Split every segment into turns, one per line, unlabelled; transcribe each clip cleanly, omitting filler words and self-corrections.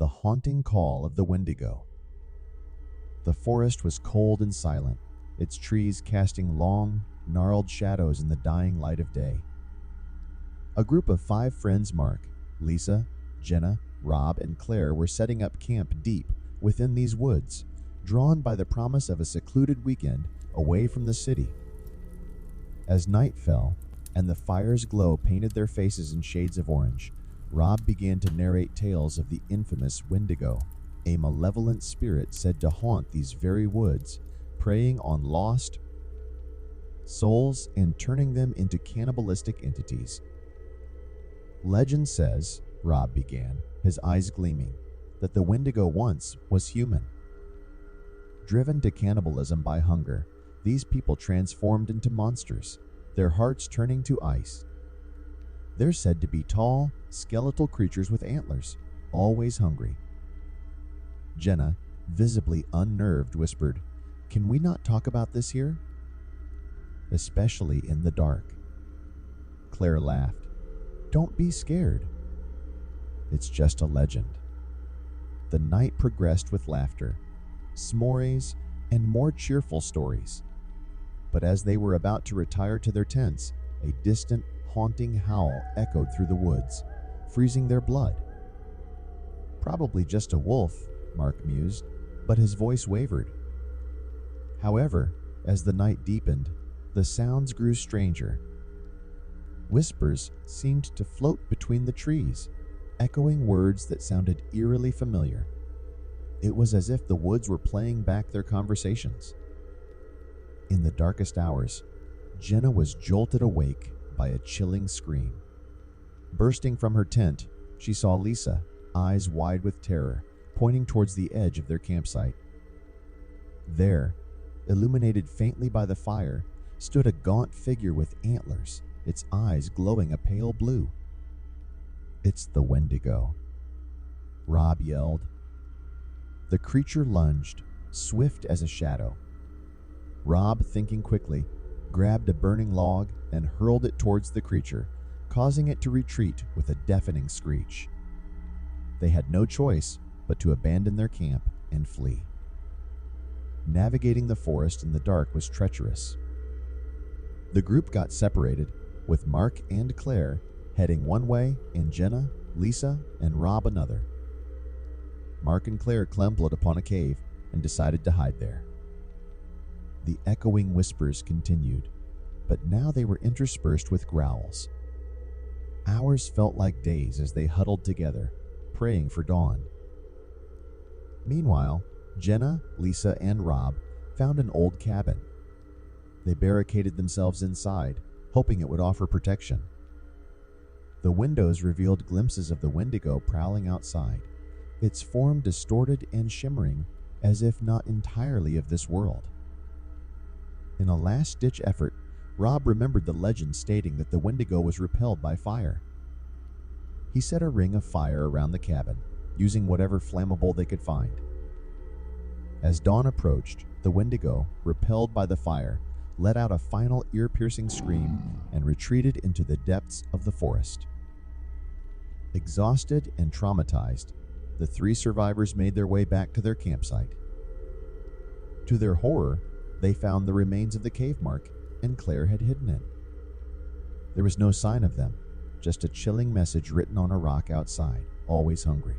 the haunting call of the Wendigo. The forest was cold and silent, its trees casting long, gnarled shadows in the dying light of day. A group of 5 friends, Mark, Lisa, Jenna, Rob, and Claire, were setting up camp deep within these woods, drawn by the promise of a secluded weekend away from the city. As night fell and the fire's glow painted their faces in shades of orange, Rob began to narrate tales of the infamous Wendigo, a malevolent spirit said to haunt these very woods, preying on lost souls and turning them into cannibalistic entities. Legend says, Rob began, his eyes gleaming, that the Wendigo once was human. Driven to cannibalism by hunger, these people transformed into monsters, their hearts turning to ice. They're said to be tall, skeletal creatures with antlers, always hungry. Jenna, visibly unnerved, whispered, "Can we not talk about this here? Especially in the dark." Claire laughed. "Don't be scared. It's just a legend." The night progressed with laughter, s'mores, and more cheerful stories. But as they were about to retire to their tents, a distant, haunting howl echoed through the woods, freezing their blood. "Probably just a wolf," Mark mused, but his voice wavered. However, as the night deepened, the sounds grew stranger. Whispers seemed to float between the trees, echoing words that sounded eerily familiar. It was as if the woods were playing back their conversations. In the darkest hours, Jenna was jolted awake by a chilling scream. Bursting from her tent, she saw Lisa, eyes wide with terror, pointing towards the edge of their campsite. There, illuminated faintly by the fire, stood a gaunt figure with antlers, its eyes glowing a pale blue. "It's the Wendigo," Rob yelled. The creature lunged, swift as a shadow. Rob, thinking quickly, grabbed a burning log and hurled it towards the creature, causing it to retreat with a deafening screech. They had no choice but to abandon their camp and flee. Navigating the forest in the dark was treacherous. The group got separated, with Mark and Claire heading one way and Jenna, Lisa, and Rob another. Mark and Claire stumbled upon a cave and decided to hide there. The echoing whispers continued, but now they were interspersed with growls. Hours felt like days as they huddled together, praying for dawn. Meanwhile, Jenna, Lisa, and Rob found an old cabin. They barricaded themselves inside, hoping it would offer protection. The windows revealed glimpses of the Wendigo prowling outside, its form distorted and shimmering as if not entirely of this world. In a last-ditch effort, Rob remembered the legend stating that the Wendigo was repelled by fire. He set a ring of fire around the cabin, using whatever flammable they could find. As dawn approached, the Wendigo, repelled by the fire, let out a final ear-piercing scream and retreated into the depths of the forest. Exhausted and traumatized, the 3 survivors made their way back to their campsite. To their horror, they found the remains of the cave Mark and Claire had hidden in. There was no sign of them, just a chilling message written on a rock outside, "Always hungry."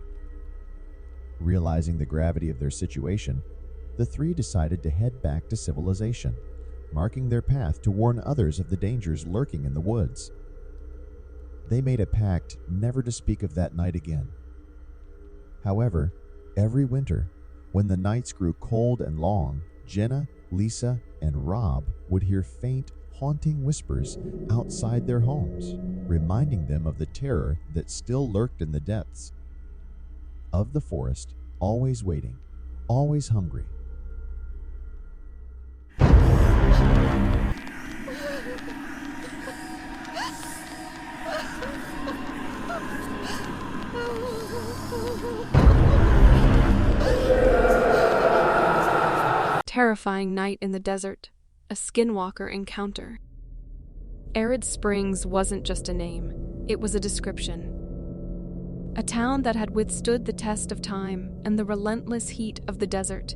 Realizing the gravity of their situation, the 3 decided to head back to civilization, marking their path to warn others of the dangers lurking in the woods. They made a pact never to speak of that night again. However, every winter, when the nights grew cold and long, Jenna, Lisa, and Rob would hear faint, haunting whispers outside their homes, reminding them of the terror that still lurked in the depths of the forest, always waiting, always hungry.
Terrifying night in the desert, a skinwalker encounter. Arid Springs wasn't just a name, it was a description. a town that had withstood the test of time and the relentless heat of the desert.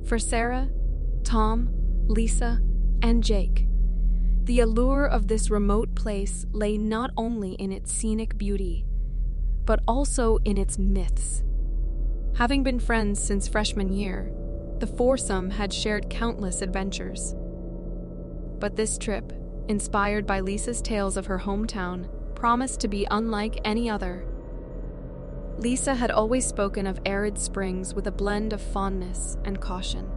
For Sarah, Tom, Lisa, and Jake, the allure of this remote place lay not only in its scenic beauty, but also in its myths. Having been friends since freshman year, the foursome had shared countless adventures. But this trip, inspired by Lisa's tales of her hometown, promised to be unlike any other. Lisa had always spoken of arid springs with a blend of fondness and caution.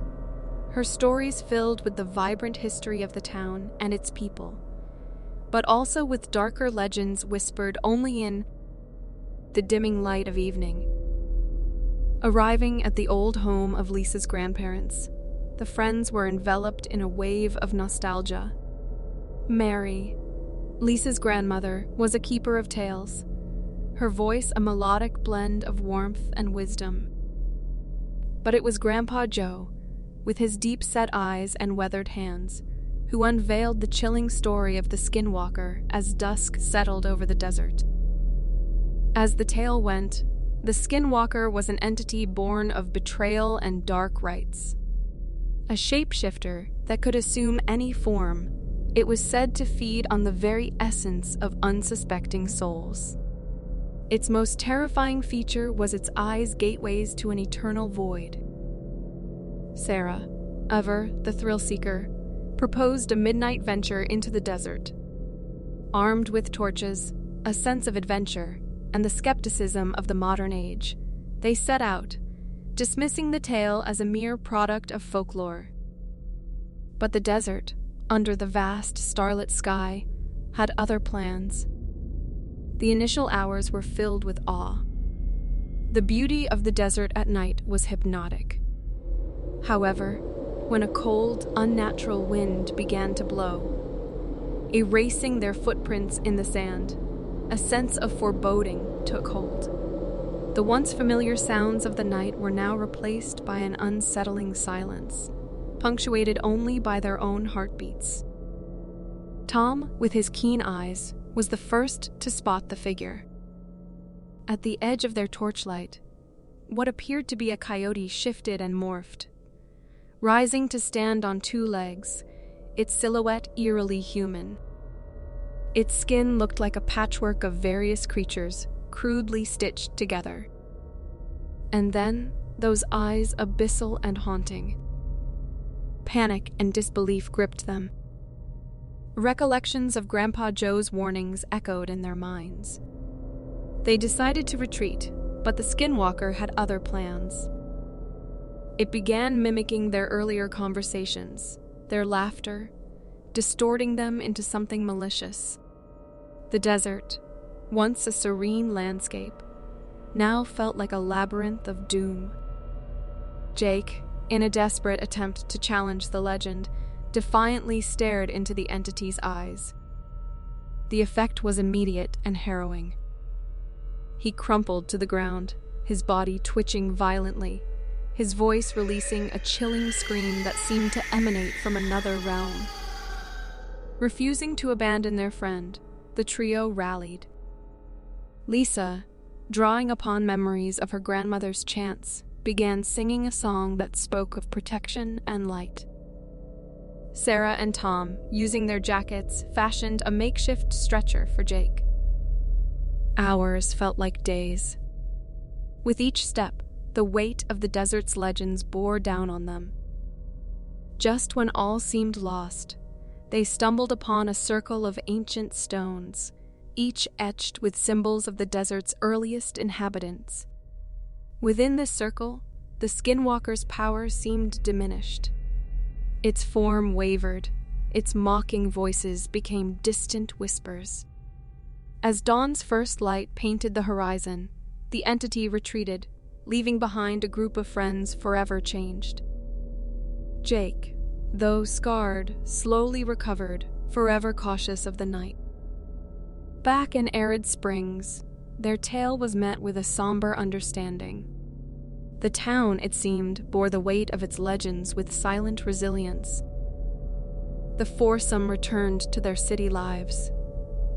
Her stories filled with the vibrant history of the town and its people, but also with darker legends whispered only in the dimming light of evening. Arriving at the old home of Lisa's grandparents, the friends were enveloped in a wave of nostalgia. Mary, Lisa's grandmother, was a keeper of tales, her voice a melodic blend of warmth and wisdom. But it was Grandpa Joe, with his deep-set eyes and weathered hands, who unveiled the chilling story of the skinwalker as dusk settled over the desert. As the tale went, the skinwalker was an entity born of betrayal and dark rites. A shapeshifter that could assume any form, it was said to feed on the very essence of unsuspecting souls. Its most terrifying feature was its eyes' gateways to an eternal void. Sarah, ever the thrill-seeker, proposed a midnight venture into the desert. Armed with torches, a sense of adventure, and the skepticism of the modern age, they set out, dismissing the tale as a mere product of folklore. But the desert, under the vast starlit sky, had other plans. The initial hours were filled with awe. The beauty of the desert at night was hypnotic. However, when a cold, unnatural wind began to blow, erasing their footprints in the sand, a sense of foreboding took hold. The once familiar sounds of the night were now replaced by an unsettling silence, punctuated only by their own heartbeats. Tom, with his keen eyes, was the first to spot the figure. At the edge of their torchlight, what appeared to be a coyote shifted and morphed. Rising to stand on two legs, its silhouette eerily human. Its skin looked like a patchwork of various creatures, crudely stitched together. And then, those eyes abyssal and haunting. Panic and disbelief gripped them. Recollections of Grandpa Joe's warnings echoed in their minds. They decided to retreat, but the skinwalker had other plans. It began mimicking their earlier conversations, their laughter, distorting them into something malicious. The desert, once a serene landscape, now felt like a labyrinth of doom. Jake, in a desperate attempt to challenge the legend, defiantly stared into the entity's eyes. The effect was immediate and harrowing. He crumpled to the ground, his body twitching violently, his voice releasing a chilling scream that seemed to emanate from another realm. Refusing to abandon their friend, the trio rallied. Lisa, drawing upon memories of her grandmother's chants, began singing a song that spoke of protection and light. Sarah and Tom, using their jackets, fashioned a makeshift stretcher for Jake. Hours felt like days. With each step, the weight of the desert's legends bore down on them. Just when all seemed lost, they stumbled upon a circle of ancient stones, each etched with symbols of the desert's earliest inhabitants. Within this circle, the skinwalker's power seemed diminished. Its form wavered, its mocking voices became distant whispers. As dawn's first light painted the horizon, the entity retreated, leaving behind a group of friends forever changed. Jake, though scarred, slowly recovered, forever cautious of the night. Back in arid springs, their tale was met with a somber understanding. The town, it seemed, bore the weight of its legends with silent resilience. The foursome returned to their city lives,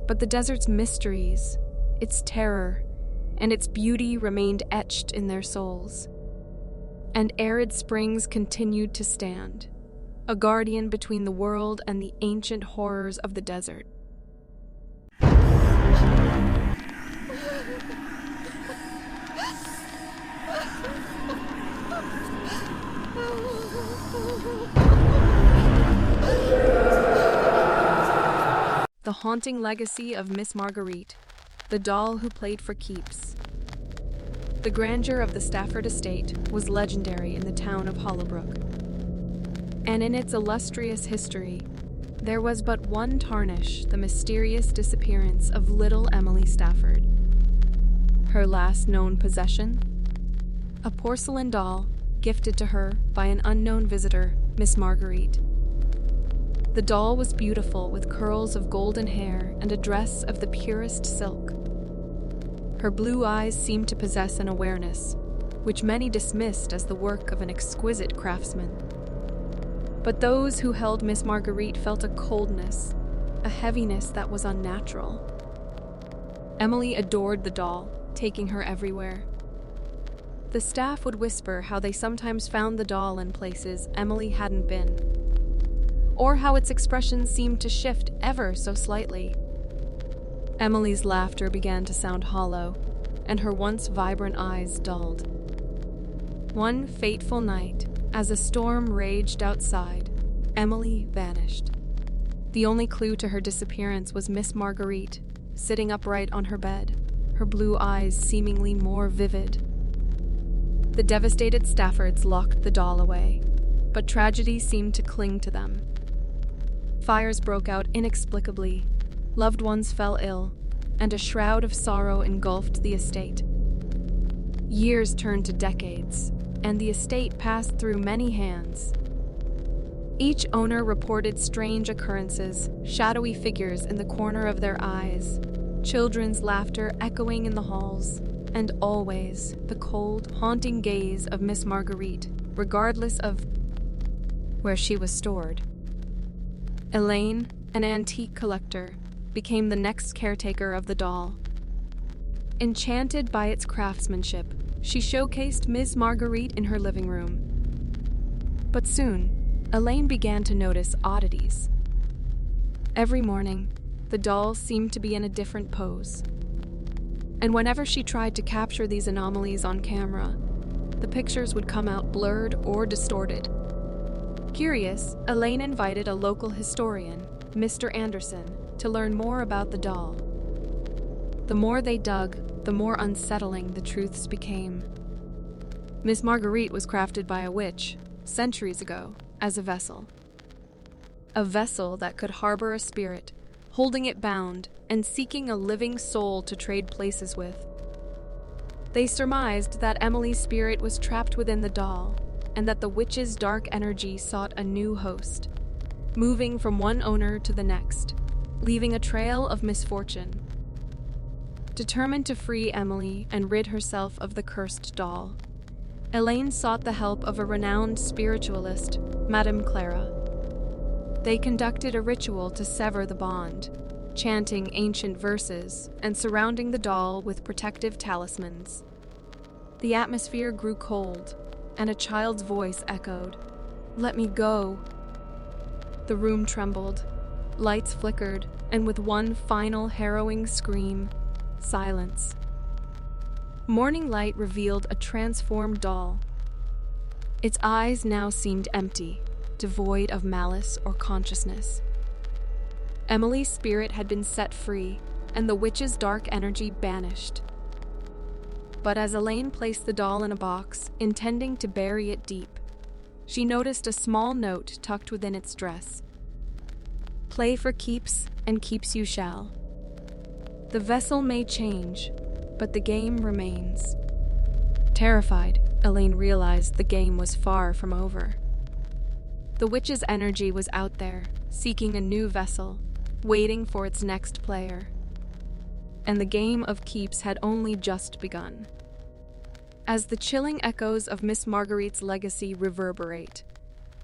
but the desert's mysteries, its terror, and its beauty remained etched in their souls. And arid springs continued to stand, a guardian between the world and the ancient horrors of the desert. The haunting legacy of Miss Marguerite, the doll who played for keeps. The grandeur of the Stafford estate was legendary in the town of Hollowbrook. And in its illustrious history, there was but one tarnish: the mysterious disappearance of little Emily Stafford. Her last known possession? A porcelain doll gifted to her by an unknown visitor, Miss Marguerite. The doll was beautiful, with curls of golden hair and a dress of the purest silk. Her blue eyes seemed to possess an awareness, which many dismissed as the work of an exquisite craftsman. But those who held Miss Marguerite felt a coldness, a heaviness that was unnatural. Emily adored the doll, taking her everywhere. The staff would whisper how they sometimes found the doll in places Emily hadn't been, or how its expression seemed to shift ever so slightly. Emily's laughter began to sound hollow, and her once vibrant eyes dulled. One fateful night, as a storm raged outside, Emily vanished. The only clue to her disappearance was Miss Marguerite, sitting upright on her bed, her blue eyes seemingly more vivid. The devastated Staffords locked the doll away, but tragedy seemed to cling to them. Fires broke out inexplicably, loved ones fell ill, and a shroud of sorrow engulfed the estate. Years turned to decades, and the estate passed through many hands. Each owner reported strange occurrences, shadowy figures in the corner of their eyes, children's laughter echoing in the halls, and always the cold, haunting gaze of Miss Marguerite, regardless of where she was stored. Elaine, an antique collector, became the next caretaker of the doll. Enchanted by its craftsmanship, she showcased Miss Marguerite in her living room. But soon, Elaine began to notice oddities. Every morning, the doll seemed to be in a different pose. And whenever she tried to capture these anomalies on camera, the pictures would come out blurred or distorted. Curious, Elaine invited a local historian, Mr. Anderson, to learn more about the doll. The more they dug, the more unsettling the truths became. Miss Marguerite was crafted by a witch, centuries ago, as a vessel. A vessel that could harbor a spirit, holding it bound and seeking a living soul to trade places with. They surmised that Emily's spirit was trapped within the doll, and that the witch's dark energy sought a new host, moving from one owner to the next, leaving a trail of misfortune. Determined to free Emily and rid herself of the cursed doll, Elaine sought the help of a renowned spiritualist, Madame Clara. They conducted a ritual to sever the bond, chanting ancient verses and surrounding the doll with protective talismans. The atmosphere grew cold, and a child's voice echoed, "Let me go." The room trembled, lights flickered, and with one final harrowing scream, silence. Morning light revealed a transformed doll. Its eyes now seemed empty, devoid of malice or consciousness. Emily's spirit had been set free, and the witch's dark energy banished. But as Elaine placed the doll in a box, intending to bury it deep, she noticed a small note tucked within its dress. "Play for keeps, and keeps you shall. The vessel may change, but the game remains." Terrified, Elaine realized the game was far from over. The witch's energy was out there, seeking a new vessel, waiting for its next player. And the game of keeps had only just begun. As the chilling echoes of Miss Marguerite's legacy reverberate,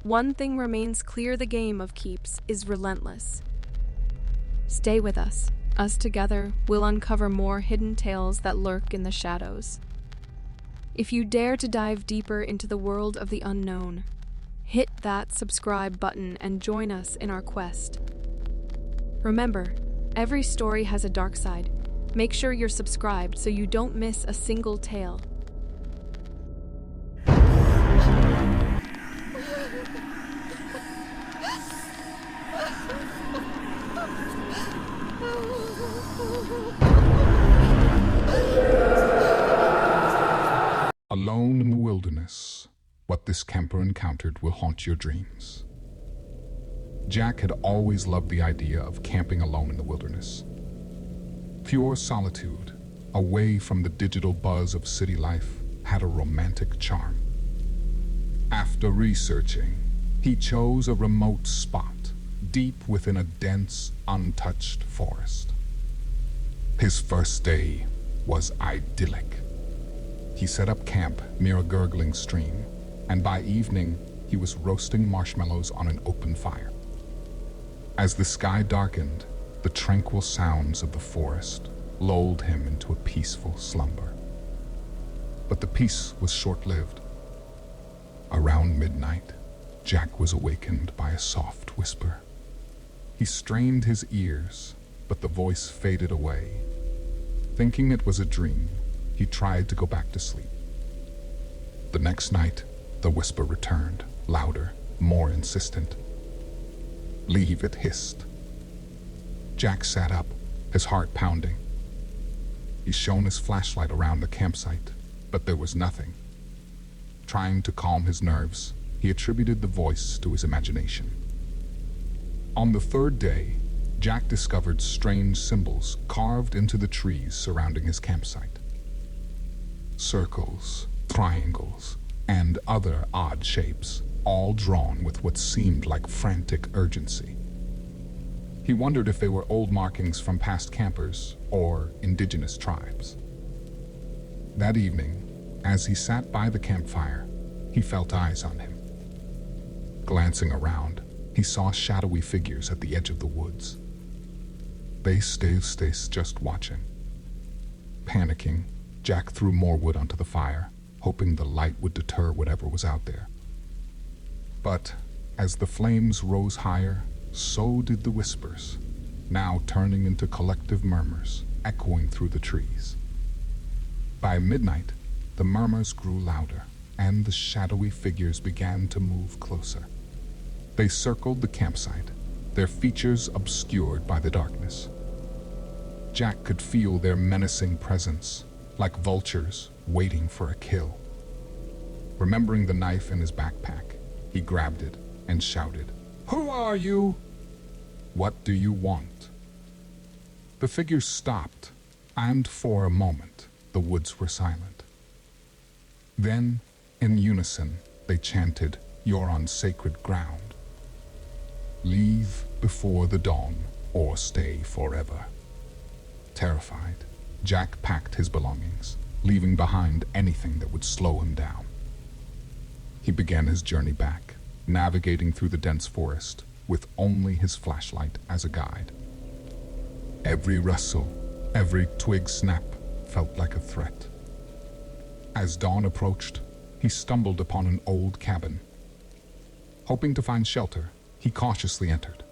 one thing remains clear: the game of keeps is relentless. Stay with us, Us together will uncover more hidden tales that lurk in the shadows. If you dare to dive deeper into the world of the unknown, hit that subscribe button and join us in our quest. Remember, every story has a dark side. Make sure you're subscribed so you don't miss a single tale.
Alone in the wilderness, what this camper encountered will haunt your dreams. Jack had always loved the idea of camping alone in the wilderness. Pure solitude, away from the digital buzz of city life, had a romantic charm. After researching, he chose a remote spot, deep within a dense, untouched forest. His first day was idyllic. He set up camp near a gurgling stream, and by evening, he was roasting marshmallows on an open fire. As the sky darkened, the tranquil sounds of the forest lulled him into a peaceful slumber. But the peace was short-lived. Around midnight, Jack was awakened by a soft whisper. He strained his ears, but the voice faded away. Thinking it was a dream, he tried to go back to sleep. The next night, the whisper returned, louder, more insistent. "Leave," it hissed. Jack sat up, his heart pounding. He shone his flashlight around the campsite, but there was nothing. Trying to calm his nerves, he attributed the voice to his imagination. On the third day, Jack discovered strange symbols carved into the trees surrounding his campsite. Circles, triangles, and other odd shapes, all drawn with what seemed like frantic urgency. He wondered if they were old markings from past campers or indigenous tribes. That evening, as he sat by the campfire, he felt eyes on him. Glancing around, he saw shadowy figures at the edge of the woods. They stayed just watching. Panicking, Jack threw more wood onto the fire, hoping the light would deter whatever was out there. But as the flames rose higher, so did the whispers, now turning into collective murmurs, echoing through the trees. By midnight, the murmurs grew louder, and the shadowy figures began to move closer. They circled the campsite, their features obscured by the darkness. Jack could feel their menacing presence, like vultures waiting for a kill. Remembering the knife in his backpack, he grabbed it and shouted, "Who are you? What do you want?" The figures stopped, and for a moment, the woods were silent. Then, in unison, they chanted, "You're on sacred ground. Leave before the dawn, or stay forever." Terrified, Jack packed his belongings, leaving behind anything that would slow him down. He began his journey back, navigating through the dense forest with only his flashlight as a guide. Every rustle, every twig snap felt like a threat. As dawn approached, he stumbled upon an old cabin. Hoping to find shelter, he cautiously entered.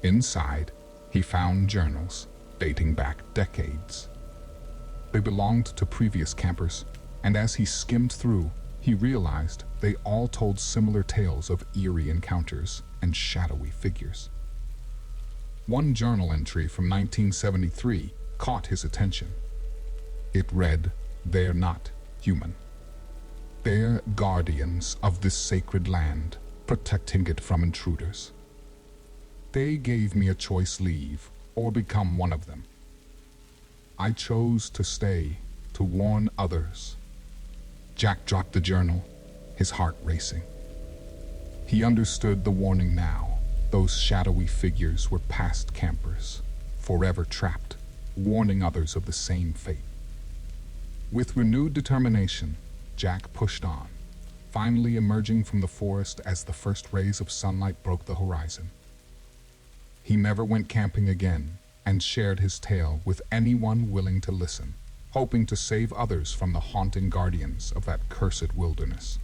Inside, he found journals dating back decades. They belonged to previous campers, and as he skimmed through, he realized they all told similar tales of eerie encounters and shadowy figures. One journal entry from 1973 caught his attention. It read, "They're not human. They're guardians of this sacred land, protecting it from intruders. They gave me a choice: leave or become one of them. I chose to stay, to warn others." Jack dropped the journal, his heart racing. He understood the warning now. Those shadowy figures were past campers, forever trapped, warning others of the same fate. With renewed determination, Jack pushed on, finally emerging from the forest as the first rays of sunlight broke the horizon. He never went camping again, and shared his tale with anyone willing to listen, hoping to save others from the haunting guardians of that cursed wilderness.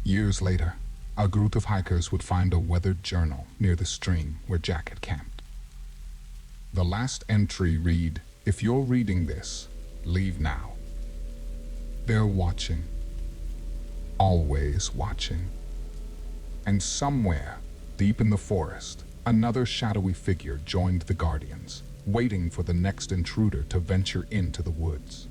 Years later, a group of hikers would find a weathered journal near the stream where Jack had camped. The last entry read, "If you're reading this, leave now. They're watching, always watching." And somewhere, deep in the forest, another shadowy figure joined the guardians, waiting for the next intruder to venture into the woods.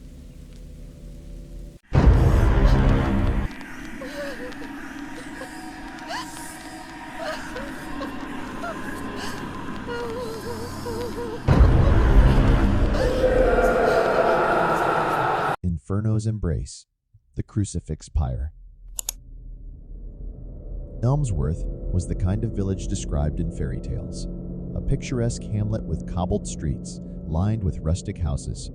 Inferno's Embrace, the Crucifix Pyre. Elmsworth was the kind of village described in fairy tales, a picturesque hamlet with cobbled streets lined with rustic houses.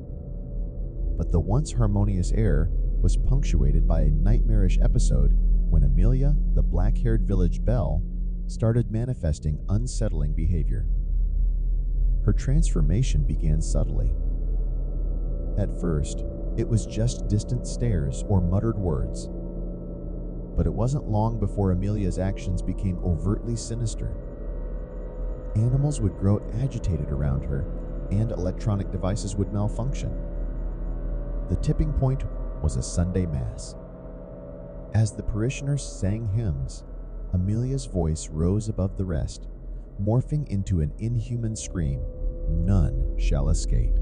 But the once harmonious air was punctuated by a nightmarish episode when Amelia, the black-haired village belle, started manifesting unsettling behavior. Her transformation began subtly. At first, it was just distant stares or muttered words. But it wasn't long before Amelia's actions became overtly sinister. Animals would grow agitated around her, and electronic devices would malfunction. The tipping point was a Sunday Mass. As the parishioners sang hymns, Amelia's voice rose above the rest, morphing into an inhuman scream, "None shall escape."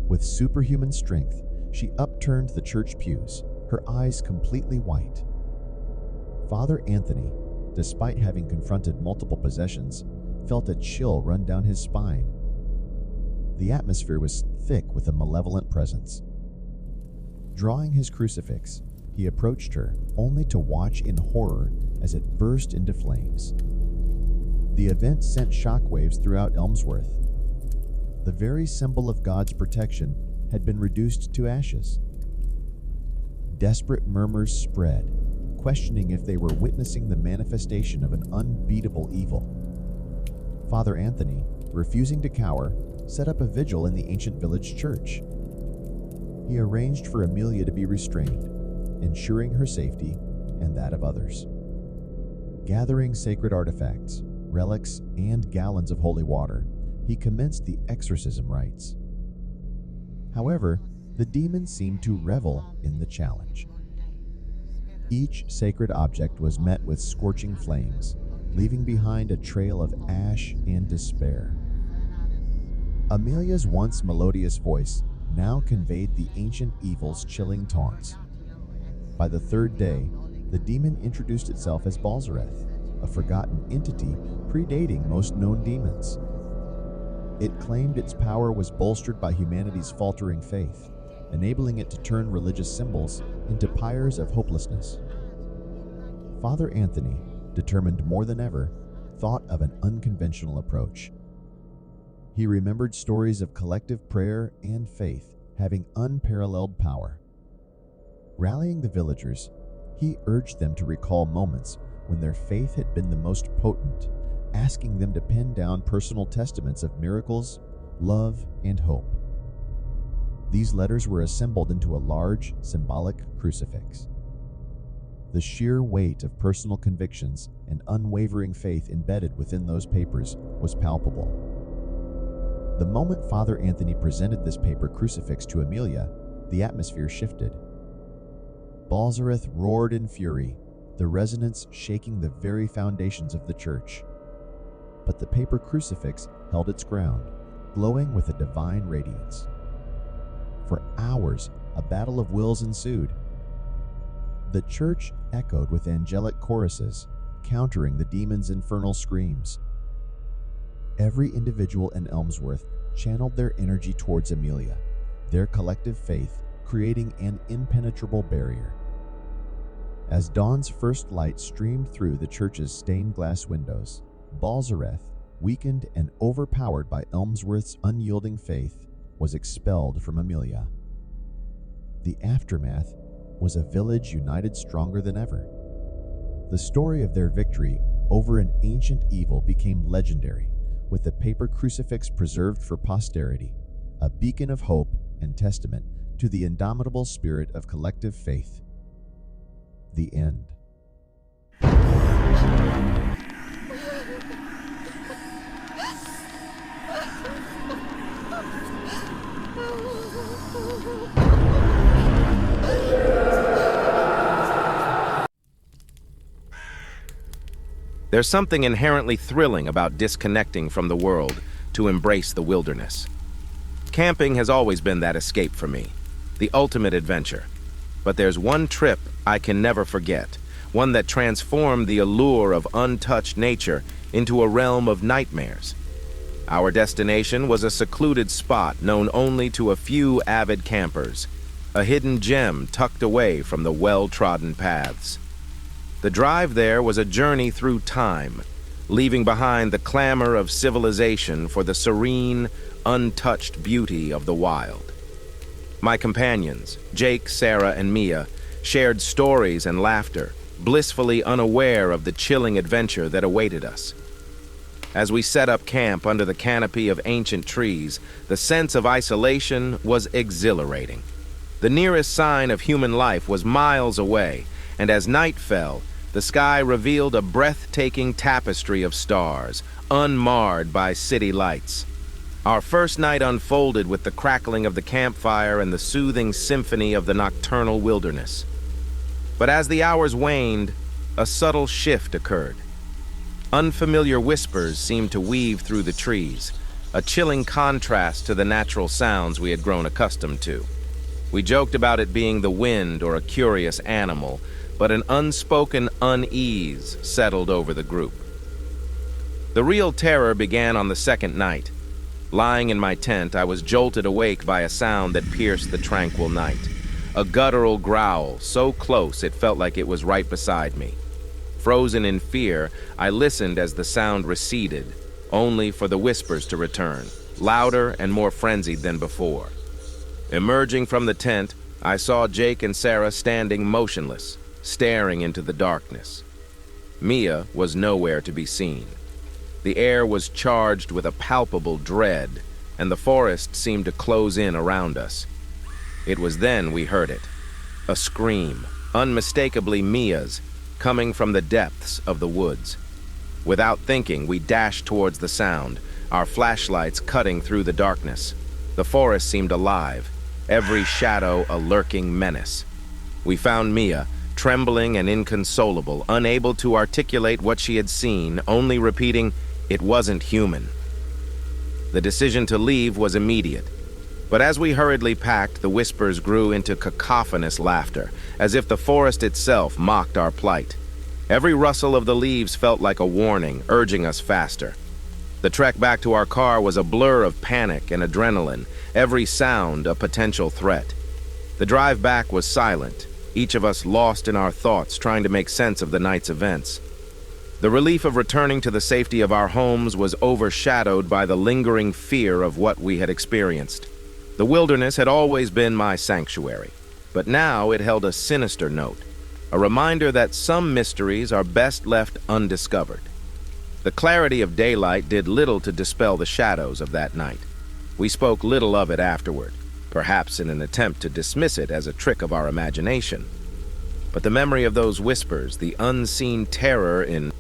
With superhuman strength, she upturned the church pews, her eyes completely white. Father Anthony, despite having confronted multiple possessions, felt a chill run down his spine. The atmosphere was thick with a malevolent presence. Drawing his crucifix, he approached her, only to watch in horror as it burst into flames. The event sent shockwaves throughout Elmsworth. The very symbol of God's protection had been reduced to ashes. Desperate murmurs spread, questioning if they were witnessing the manifestation of an unbeatable evil. Father Anthony, refusing to cower, set up a vigil in the ancient village church. He arranged for Amelia to be restrained, ensuring her safety and that of others. Gathering sacred artifacts, relics, and gallons of holy water, he commenced the exorcism rites. However, the demons seemed to revel in the challenge. Each sacred object was met with scorching flames, leaving behind a trail of ash and despair. Amelia's once melodious voice now conveyed the ancient evil's chilling taunts. By the third day, the demon introduced itself as Balzareth, a forgotten entity predating most known demons. It claimed its power was bolstered by humanity's faltering faith, enabling it to turn religious symbols into pyres of hopelessness. Father Anthony, determined more than ever, thought of an unconventional approach. He remembered stories of collective prayer and faith having unparalleled power. Rallying the villagers, he urged them to recall moments when their faith had been the most potent, asking them to pen down personal testaments of miracles, love, and hope. These letters were assembled into a large, symbolic crucifix. The sheer weight of personal convictions and unwavering faith embedded within those papers was palpable. The moment Father Anthony presented this paper crucifix to Amelia, the atmosphere shifted. Balzareth roared in fury, the resonance shaking the very foundations of the church. But the paper crucifix held its ground, glowing with a divine radiance. For hours, a battle of wills ensued. The church echoed with angelic choruses, countering the demon's infernal screams. Every individual in Elmsworth channeled their energy towards Amelia, their collective faith creating an impenetrable barrier. As dawn's first light streamed through the church's stained glass windows, Balzareth, weakened and overpowered by Elmsworth's unyielding faith, was expelled from Amelia. The aftermath was a village united stronger than ever. The story of their victory over an ancient evil became legendary, with the paper crucifix preserved for posterity, a beacon of hope and testament to the indomitable spirit of collective faith. The end.
There's something inherently thrilling about disconnecting from the world to embrace the wilderness. Camping has always been that escape for me, the ultimate adventure. But there's one trip I can never forget, one that transformed the allure of untouched nature into a realm of nightmares. Our destination was a secluded spot known only to a few avid campers, a hidden gem tucked away from the well-trodden paths. The drive there was a journey through time, leaving behind the clamor of civilization for the serene, untouched beauty of the wild. My companions, Jake, Sarah, and Mia, shared stories and laughter, blissfully unaware of the chilling adventure that awaited us. As we set up camp under the canopy of ancient trees, the sense of isolation was exhilarating. The nearest sign of human life was miles away, and as night fell, the sky revealed a breathtaking tapestry of stars, unmarred by city lights. Our first night unfolded with the crackling of the campfire and the soothing symphony of the nocturnal wilderness. But as the hours waned, a subtle shift occurred. Unfamiliar whispers seemed to weave through the trees, a chilling contrast to the natural sounds we had grown accustomed to. We joked about it being the wind or a curious animal, but an unspoken unease settled over the group. The real terror began on the second night. Lying in my tent, I was jolted awake by a sound that pierced the tranquil night. A guttural growl, so close it felt like it was right beside me. Frozen in fear, I listened as the sound receded, only for the whispers to return, louder and more frenzied than before. Emerging from the tent, I saw Jake and Sarah standing motionless, staring into the darkness. Mia was nowhere to be seen. The air was charged with a palpable dread, and the forest seemed to close in around us. It was then we heard it. A scream, unmistakably Mia's, coming from the depths of the woods. Without thinking, we dashed towards the sound, our flashlights cutting through the darkness. The forest seemed alive, every shadow a lurking menace. We found Mia, trembling and inconsolable, unable to articulate what she had seen, only repeating, "It wasn't human." The decision to leave was immediate, but as we hurriedly packed, the whispers grew into cacophonous laughter, as if the forest itself mocked our plight. Every rustle of the leaves felt like a warning, urging us faster. The trek back to our car was a blur of panic and adrenaline, every sound a potential threat. The drive back was silent, each of us lost in our thoughts, trying to make sense of the night's events. The relief of returning to the safety of our homes was overshadowed by the lingering fear of what we had experienced. The wilderness had always been my sanctuary, but now it held a sinister note, a reminder that some mysteries are best left undiscovered. The clarity of daylight did little to dispel the shadows of that night. We spoke little of it afterward, perhaps in an attempt to dismiss it as a trick of our imagination. But the memory of those whispers, the unseen terror in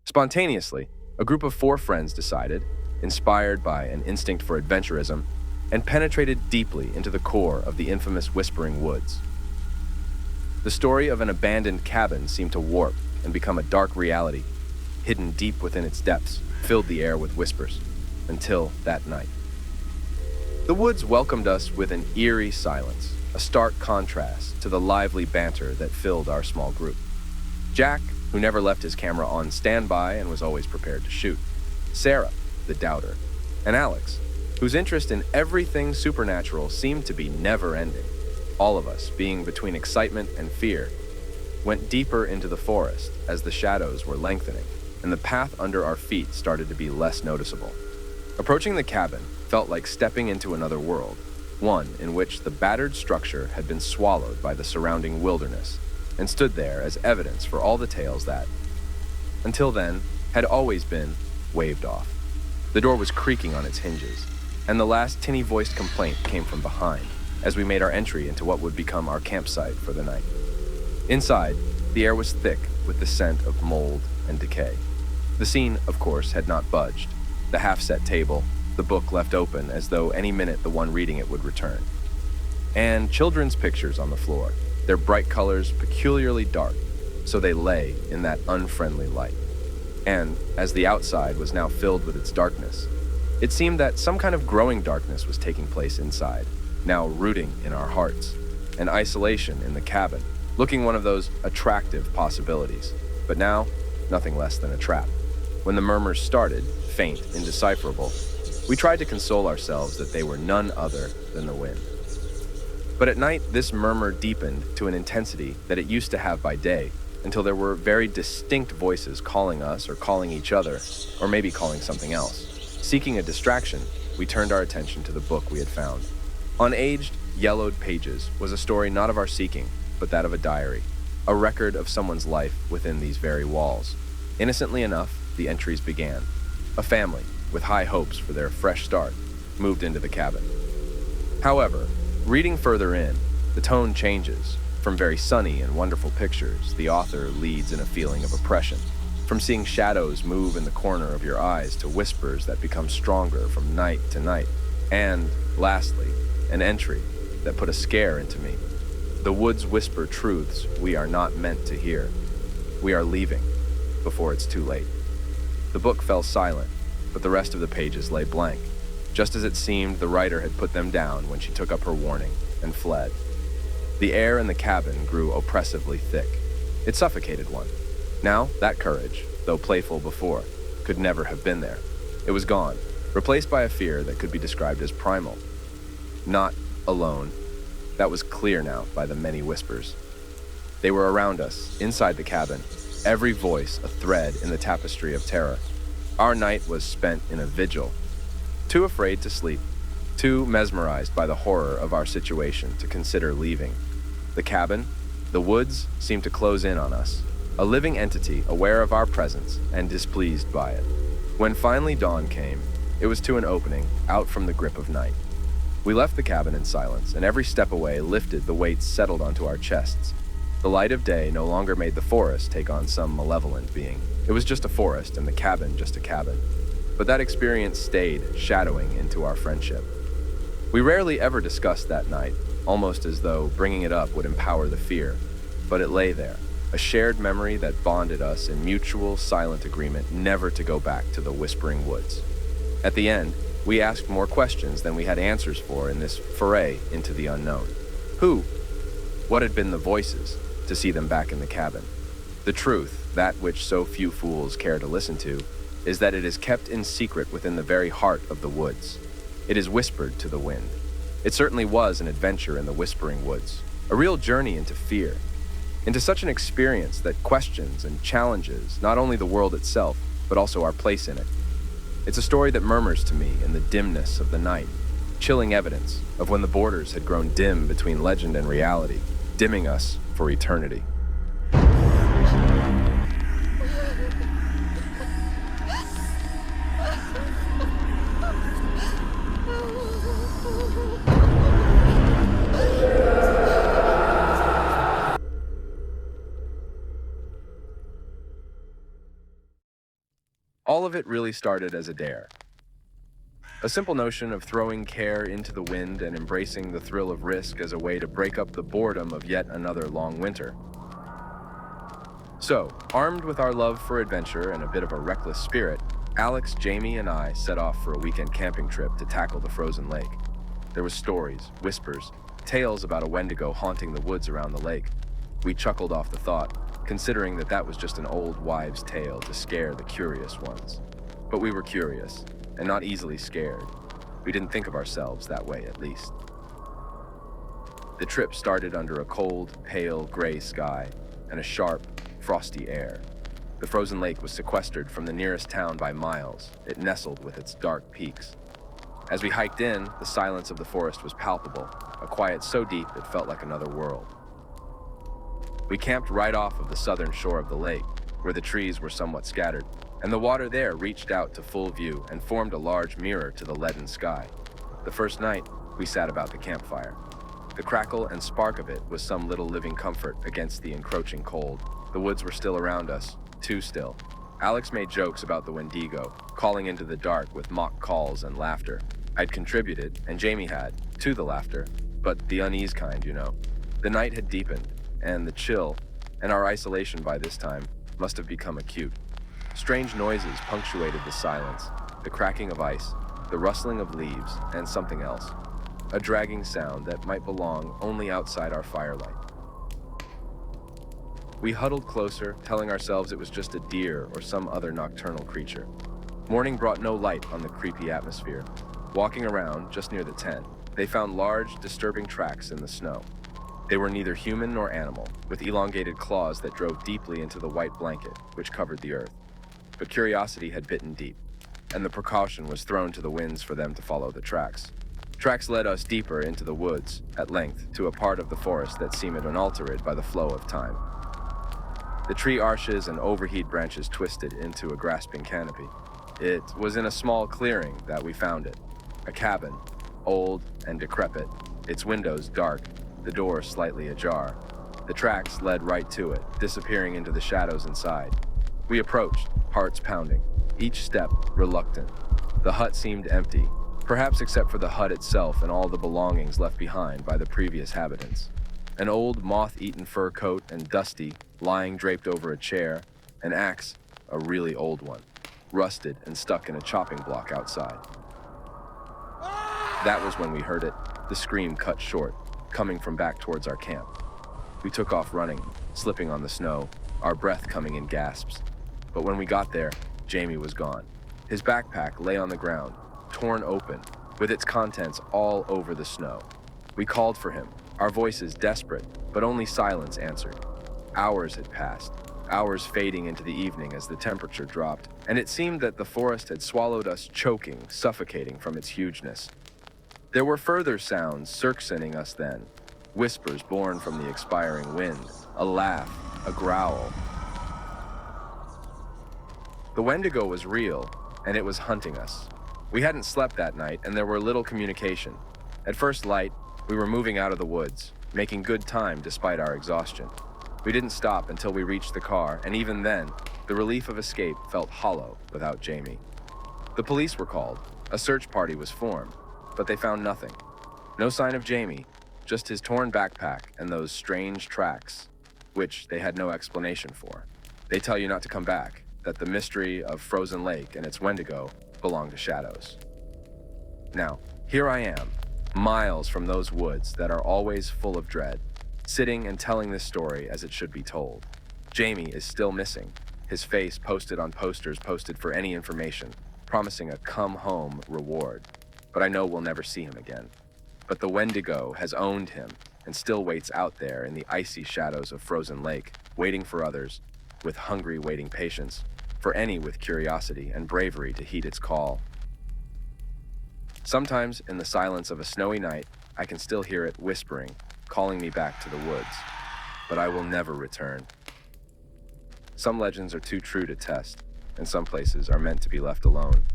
Spontaneously, a group of 4 friends decided, inspired by an instinct for adventurism, and penetrated deeply into the core of the infamous Whispering Woods. The story of an abandoned cabin seemed to warp and become a dark reality, hidden deep within its depths, filled the air with whispers, until that night. The woods welcomed us with an eerie silence, a stark contrast to the lively banter that filled our small group. Jack, who never left his camera on standby and was always prepared to shoot. Sarah, the doubter. And Alex, whose interest in everything supernatural seemed to be never-ending. All of us, being between excitement and fear, went deeper into the forest as the shadows were lengthening and the path under our feet started to be less noticeable. Approaching the cabin felt like stepping into another world, one in which the battered structure had been swallowed by the surrounding wilderness and stood there as evidence for all the tales that, until then, had always been waved off. The door was creaking on its hinges, and the last tinny-voiced complaint came from behind as we made our entry into what would become our campsite for the night. Inside, the air was thick with the scent of mold and decay. The scene, of course, had not budged. The half-set table, the book left open as though any minute the one reading it would return. And children's pictures on the floor, their bright colors peculiarly dark, so they lay in that unfriendly light. And as the outside was now filled with its darkness, it seemed that some kind of growing darkness was taking place inside, now rooting in our hearts, and isolation in the cabin, looking one of those attractive possibilities, but now nothing less than a trap. When the murmurs started, faint, indecipherable, we tried to console ourselves that they were none other than the wind. But at night, this murmur deepened to an intensity that it used to have by day, until there were very distinct voices calling us or calling each other, or maybe calling something else. Seeking a distraction, we turned our attention to the book we had found. On aged, yellowed pages was a story not of our seeking, but that of a diary, a record of someone's life within these very walls. Innocently enough, the entries began. A family, with high hopes for their fresh start, moved into the cabin. However, reading further in, the tone changes. From very sunny and wonderful pictures, the author leads in a feeling of oppression. From seeing shadows move in the corner of your eyes to whispers that become stronger from night to night. And, lastly, an entry that put a scare into me. The woods whisper truths we are not meant to hear. We are leaving before it's too late. The book fell silent, but the rest of the pages lay blank, just as it seemed the writer had put them down when she took up her warning and fled. The air in the cabin grew oppressively thick. It suffocated one. Now, that courage, though playful before, could never have been there. It was gone, replaced by a fear that could be described as primal. Not alone. That was clear now by the many whispers. They were around us, inside the cabin, every voice a thread in the tapestry of terror. Our night was spent in a vigil, too afraid to sleep, too mesmerized by the horror of our situation to consider leaving. The cabin, the woods seemed to close in on us, a living entity aware of our presence and displeased by it. When finally dawn came, it was to an opening out from the grip of night. We left the cabin in silence, and every step away lifted the weights settled onto our chests. The light of day no longer made the forest take on some malevolent being. It was just a forest and the cabin just a cabin. But that experience stayed shadowing into our friendship. We rarely ever discussed that night, almost as though bringing it up would empower the fear. But it lay there, a shared memory that bonded us in mutual, silent agreement never to go back to the whispering woods. At the end, we asked more questions than we had answers for in this foray into the unknown. Who? What had been the voices to see them back in the cabin? The truth, that which so few fools care to listen to, is that it is kept in secret within the very heart of the woods. It is whispered to the wind. It certainly was an adventure in the whispering woods, a real journey into fear, into such an experience that questions and challenges not only the world itself, but also our place in it. It's a story that murmurs to me in the dimness of the night, chilling evidence of when the borders had grown dim between legend and reality, dimming us for eternity. All of it really started as a dare. A simple notion of throwing care into the wind and embracing the thrill of risk as a way to break up the boredom of yet another long winter. So, armed with our love for adventure and a bit of a reckless spirit, Alex, Jamie, and I set off for a weekend camping trip to tackle the frozen lake. There were stories, whispers, tales about a Wendigo haunting the woods around the lake. We chuckled off the thought, considering that that was just an old wives' tale to scare the curious ones. But we were curious, and not easily scared. We didn't think of ourselves that way, at least. The trip started under a cold, pale, gray sky and a sharp, frosty air. The frozen lake was sequestered from the nearest town by miles. It nestled with its dark peaks. As we hiked in, the silence of the forest was palpable, a quiet so deep it felt like another world. We camped right off of the southern shore of the lake, where the trees were somewhat scattered, and the water there reached out to full view and formed a large mirror to the leaden sky. The first night, we sat about the campfire. The crackle and spark of it was some little living comfort against the encroaching cold. The woods were still around us, too still. Alex made jokes about the Wendigo, calling into the dark with mock calls and laughter. I'd contributed, and Jamie had, to the laughter, but the unease kind, you know. The night had deepened, and the chill, and our isolation by this time, must have become acute. Strange noises punctuated the silence, the cracking of ice, the rustling of leaves, and something else. A dragging sound that might belong only outside our firelight. We huddled closer, telling ourselves it was just a deer or some other nocturnal creature. Morning brought no light on the creepy atmosphere. Walking around, just near the tent, they found large, disturbing tracks in the snow. They were neither human nor animal, with elongated claws that drove deeply into the white blanket which covered the earth. But curiosity had bitten deep, and the precaution was thrown to the winds for them to follow the tracks. Tracks led us deeper into the woods, at length, to a part of the forest that seemed unaltered by the flow of time. The tree arches and overhead branches twisted into a grasping canopy. It was in a small clearing that we found it. A cabin, old and decrepit, its windows dark, the door slightly ajar. The tracks led right to it, disappearing into the shadows inside. We approached, hearts pounding, each step reluctant. The hut seemed empty, perhaps except for the hut itself and all the belongings left behind by the previous habitants. An old moth-eaten fur coat and dusty, lying draped over a chair, an axe, a really old one, rusted and stuck in a chopping block outside. That was when we heard it, the scream cut short, coming from back towards our camp. We took off running, slipping on the snow, our breath coming in gasps. But when we got there, Jamie was gone. His backpack lay on the ground, torn open, with its contents all over the snow. We called for him, our voices desperate, but only silence answered. Hours had passed, hours fading into the evening as the temperature dropped, and it seemed that the forest had swallowed us choking, suffocating from its hugeness. There were further sounds circumventing us then, whispers born from the expiring wind, a laugh, a growl. The Wendigo was real, and it was hunting us. We hadn't slept that night, and there were little communication. At first light, we were moving out of the woods, making good time despite our exhaustion. We didn't stop until we reached the car, and even then, the relief of escape felt hollow without Jamie. The police were called. A search party was formed, but they found nothing. No sign of Jamie, just his torn backpack and those strange tracks, which they had no explanation for. They tell you not to come back, that the mystery of Frozen Lake and its Wendigo belong to shadows. Now, here I am, miles from those woods that are always full of dread, sitting and telling this story as it should be told. Jamie is still missing, his face posted on posters posted for any information, promising a come-home reward. But I know we'll never see him again. But the Wendigo has owned him and still waits out there in the icy shadows of Frozen Lake, waiting for others, with hungry waiting patience, for any with curiosity and bravery to heed its call. Sometimes, in the silence of a snowy night, I can still hear it whispering, calling me back to the woods. But I will never return. Some legends are too true to test, and some places are meant to be left alone.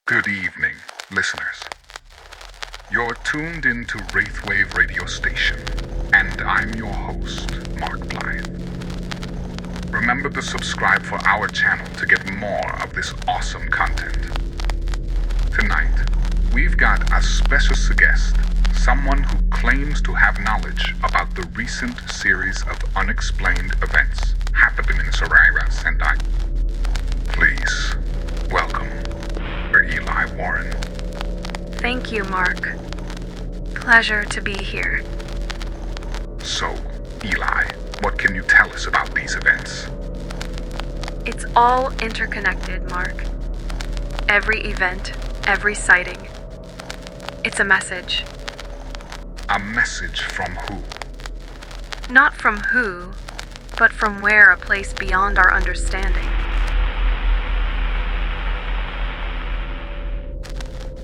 Good evening, listeners. You're tuned into Wraithwave Radio Station, and I'm your host, Mark Blythe. Remember to subscribe for our channel to get more of this awesome content. Tonight, we've got a special guest, someone who claims to have knowledge about the recent series of unexplained events happening in Soraya, Sendai. Please, welcome, Eli Warren.
Thank you, Mark. Pleasure to be here.
So, Eli, What can you tell us about these events?
It's all interconnected, Mark. Every event, every sighting. It's a message.
A message from who?
Not from who, but from where, a place beyond our understanding.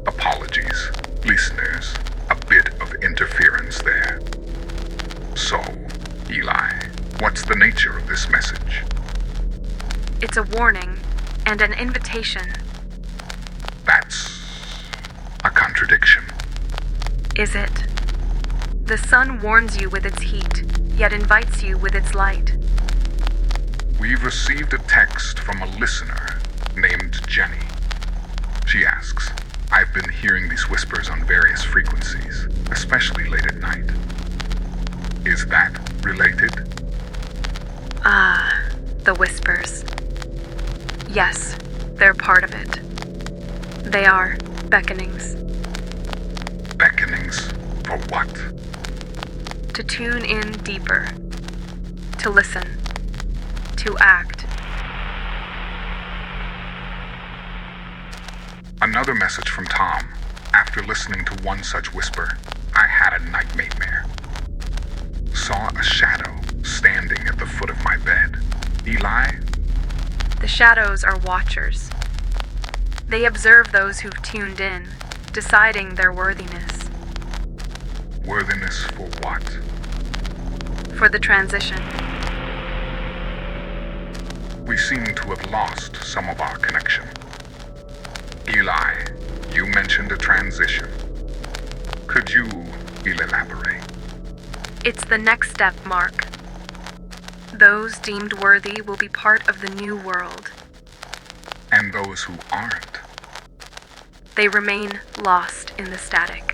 Apologies, listeners. A bit of interference there. So, Eli, what's the nature of this message?
It's a warning and an invitation.
That's a contradiction.
Is it? The sun warns you with its heat, yet invites you with its light.
We've received a text from a listener named Jenny. She asks, I've been hearing these whispers on various frequencies, especially late at night. Is that related?
Ah, the whispers. Yes, they're part of it. They are beckonings.
Beckonings for what?
To tune in deeper. To listen. To act.
Another message from Tom. After listening to one such whisper, I had a nightmare. Saw a shadow standing at the foot of my bed. Eli?
The shadows are watchers. They observe those who've tuned in, deciding their worthiness.
Worthiness for what?
For the transition.
We seem to have lost some of our connection. Eli, you mentioned a transition. Could you elaborate?
It's the next step, Mark. Those deemed worthy will be part of the new world.
And those who aren't?
They remain lost in the static.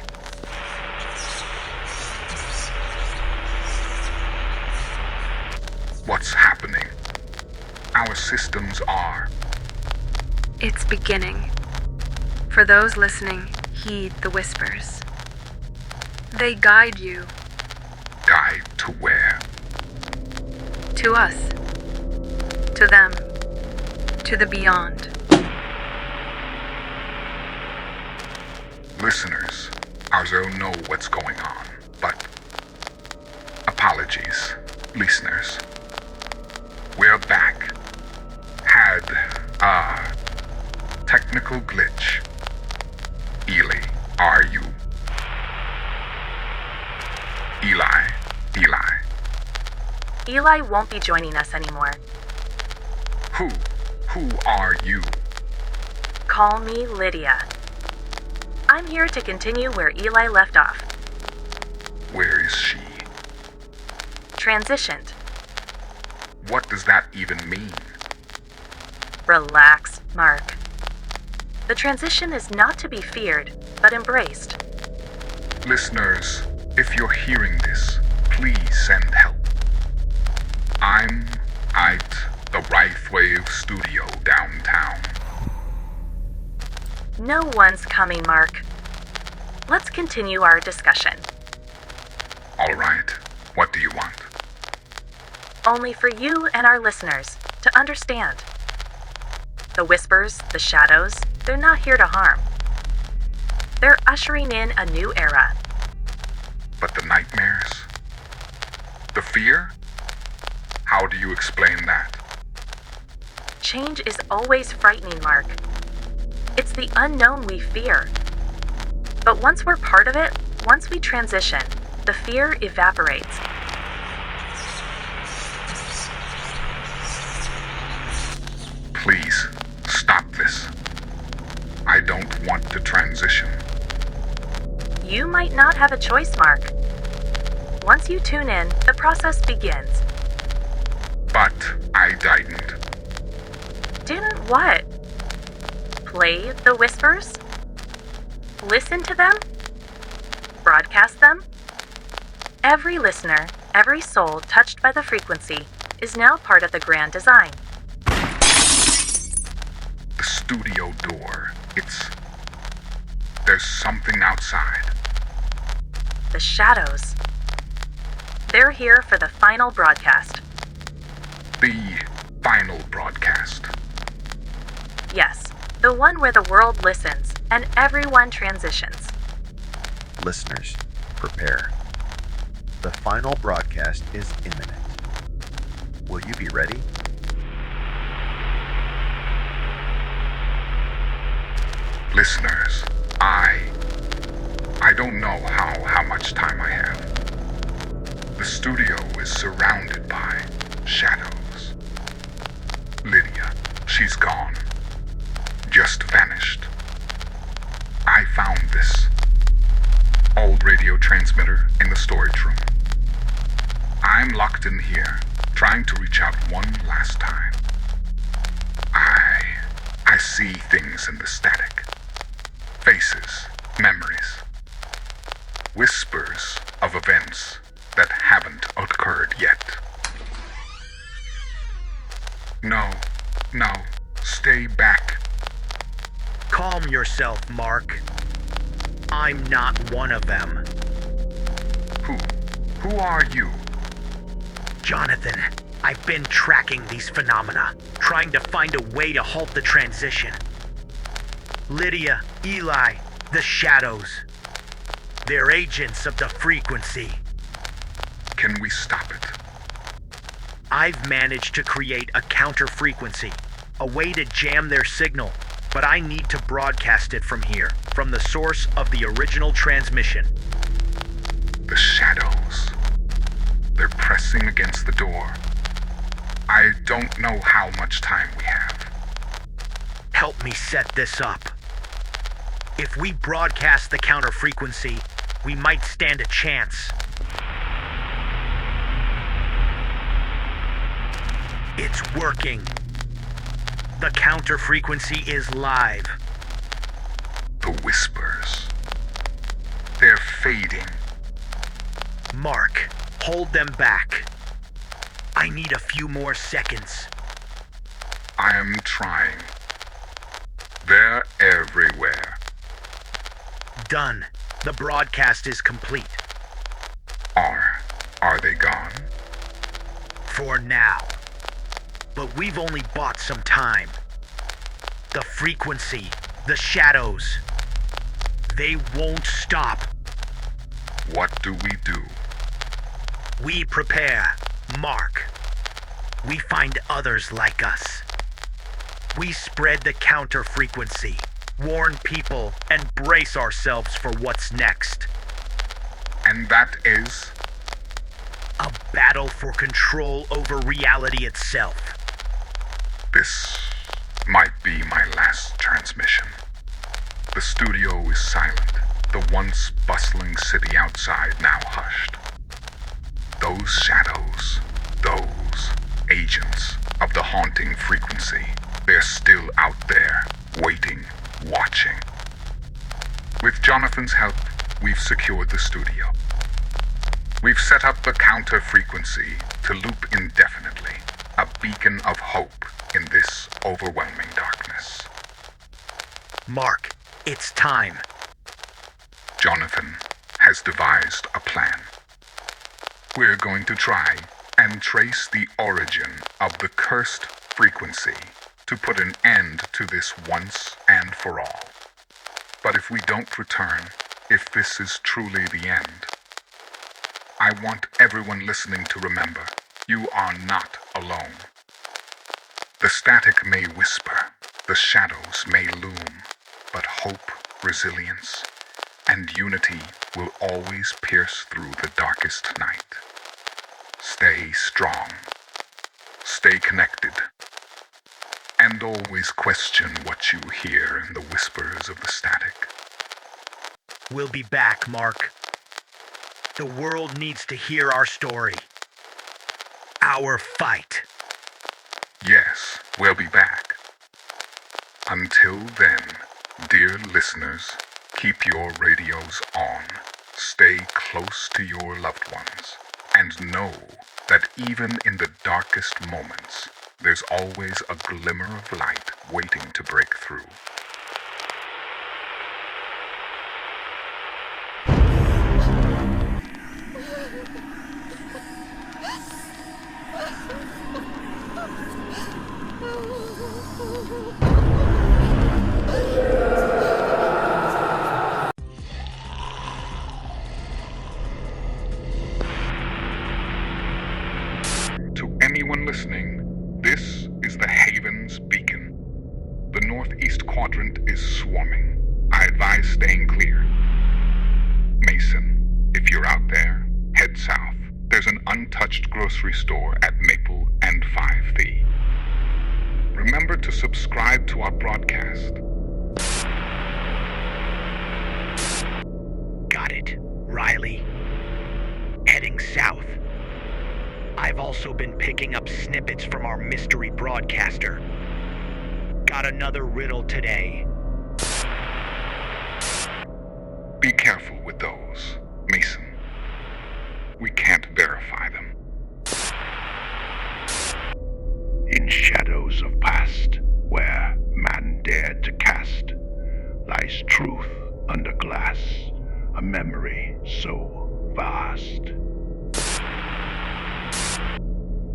What's happening? Our systems are...
It's beginning. For those listening, heed the whispers. They guide you.
Guide to where?
To us. To them. To the beyond.
Listeners, ours don't know what's going on, but... Apologies, listeners. We're back. Had a technical glitch. Eli, are you? Eli.
Eli won't be joining us anymore.
Who are you?
Call me Lydia. I'm here to continue where Eli left off.
Where is she?
Transitioned.
What does that even mean?
Relax, Mark. The transition is not to be feared, but embraced.
Listeners, if you're hearing this, please send help. I'm at the Wraithwave studio downtown.
No one's coming, Mark. Let's continue our discussion.
All right, what do you want?
Only for you and our listeners to understand. The whispers, the shadows, they're not here to harm. They're ushering in a new era.
But the nightmares? The fear? How do you explain that?
Change is always frightening, Mark. It's the unknown we fear. But once we're part of it, once we transition, the fear evaporates.
Please, stop this. I don't want to transition.
You might not have a choice, Mark. Once you tune in, the process begins.
But I didn't.
Didn't what? Play the whispers? Listen to them? Broadcast them? Every listener, every soul touched by the frequency is now part of the grand design.
The studio door, there's something outside.
The shadows. They're here for the final broadcast.
The final broadcast.
Yes, the one where the world listens and everyone transitions.
Listeners, prepare. The final broadcast is imminent. Will you be ready?
Listeners, I don't know how much time I have. The studio is surrounded by shadows. Lydia, she's gone. Just vanished. I found this old radio transmitter in the storage room. I'm locked in here, trying to reach out one last time. I see things in the static. Faces, memories, whispers of events that haven't occurred yet. No, stay back.
Calm yourself, Mark. I'm not one of them.
Who are you?
Jonathan, I've been tracking these phenomena, trying to find a way to halt the transition. Lydia, Eli, the shadows. They're agents of the frequency.
Can we stop it?
I've managed to create a counter-frequency, a way to jam their signal, but I need to broadcast it from here, from the source of the original transmission.
The shadows. They're pressing against the door. I don't know how much time we have.
Help me set this up. If we broadcast the counter-frequency, we might stand a chance. It's working. The counter-frequency is live.
The whispers. They're fading.
Mark, hold them back. I need a few more seconds.
I am trying. They're everywhere.
Done. The broadcast is complete.
Are they gone?
For now. But we've only bought some time. The frequency, the shadows, they won't stop.
What do we do?
We prepare, Mark. We find others like us. We spread the counter frequency, warn people, and brace ourselves for what's next.
And that is?
A battle for control over reality itself.
This might be my last transmission. The studio is silent, the once bustling city outside now hushed. Those shadows, those agents of the haunting frequency, they're still out there, waiting, watching. With Jonathan's help, we've secured the studio. We've set up the counter frequency to loop indefinitely, a beacon of hope in this overwhelming darkness.
Mark, it's time.
Jonathan has devised a plan. We're going to try and trace the origin of the cursed frequency to put an end to this once and for all. But if we don't return, if this is truly the end, I want everyone listening to remember, you are not alone. The static may whisper, the shadows may loom, but hope, resilience, and unity will always pierce through the darkest night. Stay strong, stay connected, and always question what you hear in the whispers of the static.
We'll be back, Mark. The world needs to hear our story. Our fight.
Yes, we'll be back. Until then, dear listeners, keep your radios on, stay close to your loved ones, and know that even in the darkest moments, there's always a glimmer of light waiting to break through. anyone listening, this is the Haven's beacon. The northeast quadrant is swarming. I advise staying clear. Mason, if you're out there, head south. There's an untouched grocery store at Maple and 5th. Remember to subscribe to our broadcast.
Got it, Riley. Heading south. I've also been picking up snippets from our mystery broadcaster. Got another riddle today.
Be careful with those, Mason. We can't verify them.
In shadows of past, where man dared to cast, lies truth under glass, a memory so vast.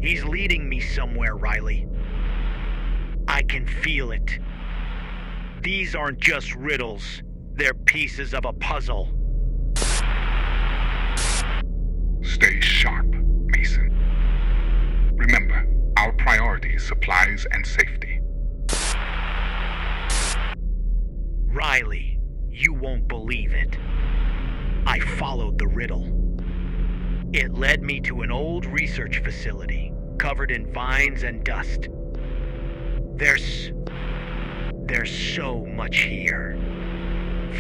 He's leading me somewhere, Riley. I can feel it. These aren't just riddles, they're pieces of a puzzle.
Stay sharp, Mason. Remember, our priority is supplies and safety.
Riley, you won't believe it. I followed the riddle. It led me to an old research facility, covered in vines and dust. There's so much here.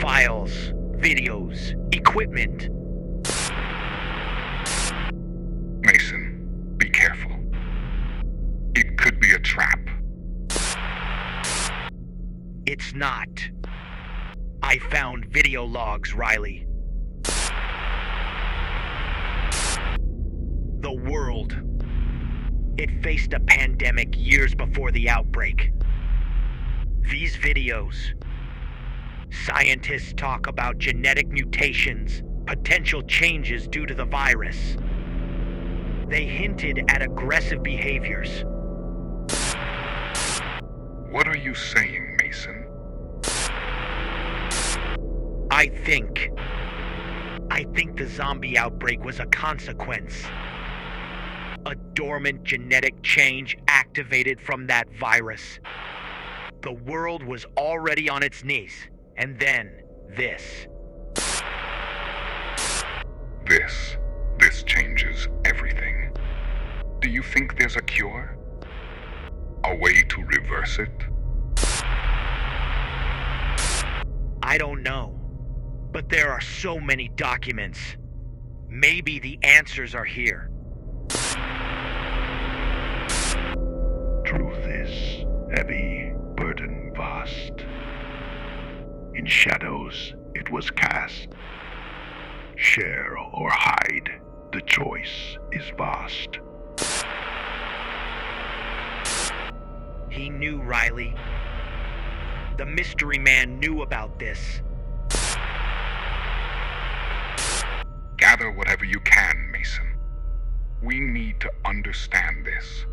Files, videos, equipment.
Mason, be careful. It could be a trap.
It's not. I found video logs, Riley. The world. It faced a pandemic years before the outbreak. These videos. Scientists talk about genetic mutations, potential changes due to the virus. They hinted at aggressive behaviors.
What are you saying, Mason?
I think the zombie outbreak was a consequence. A dormant genetic change activated from that virus. The world was already on its knees, and then this.
This changes everything. Do you think there's a cure? A way to reverse it?
I don't know, but there are so many documents. Maybe the answers are here.
Truth is heavy, burden vast. In shadows it was cast. Share or hide, the choice is vast.
He knew, Riley. The mystery man knew about this.
Gather whatever you can, Mason. We need to understand this.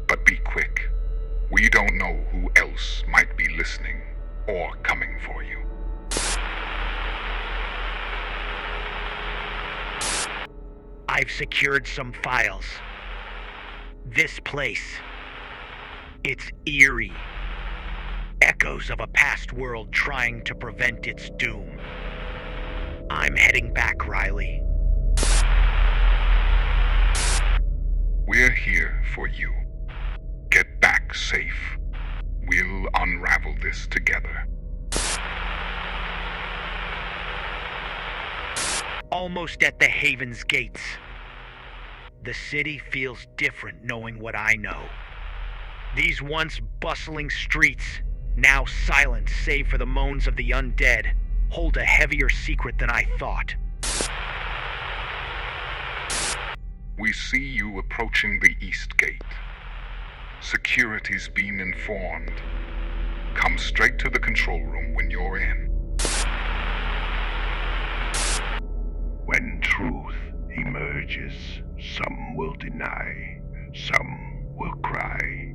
But be quick. We don't know who else might be listening or coming for you.
I've secured some files. This place. It's eerie. Echoes of a past world trying to prevent its doom. I'm heading back, Riley.
We're here for you. Get back safe. We'll unravel this together.
Almost at the Haven's gates. The city feels different knowing what I know. These once bustling streets, now silent save for the moans of the undead, hold a heavier secret than I thought.
We see you approaching the east gate. Security's been informed. Come straight to the control room when you're in.
When truth emerges, some will deny, some will cry.